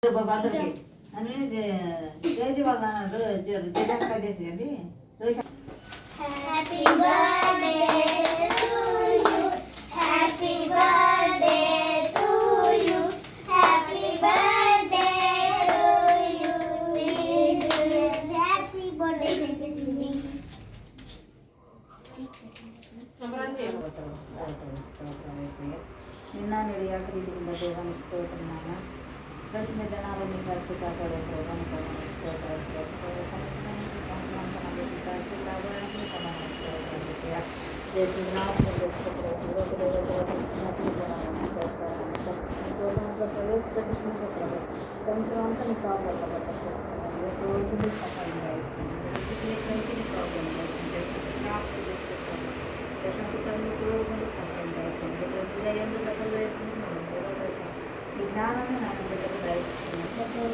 బాబు అందరికి అని చేసి వాళ్ళ నాన్న చేసేయండి. Happy birthday to you happy birthday to you happy birthday to you happy birthday నిన్న నిడియాక రీతిగా దేవాన్ని స్తోత్రనామ గడిచిన దినాలని పరిస్థితి కాపాడే ప్రభావం స్తోత్రం సంవత్సరం నుంచి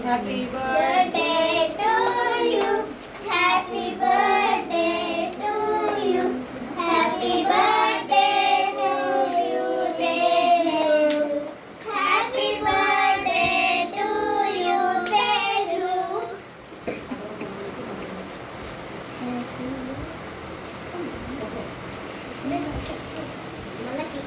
happy birthday to you happy birthday to you happy birthday to you happy birthday to you Teju మనకి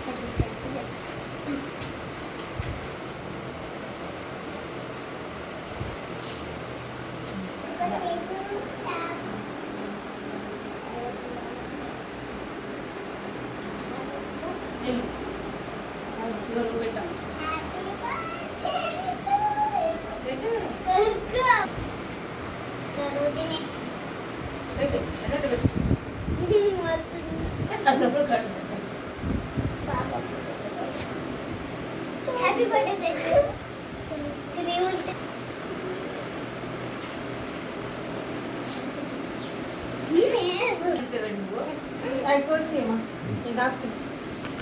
హ్యాపీ బర్త్డే అయిపోయి ఇంకా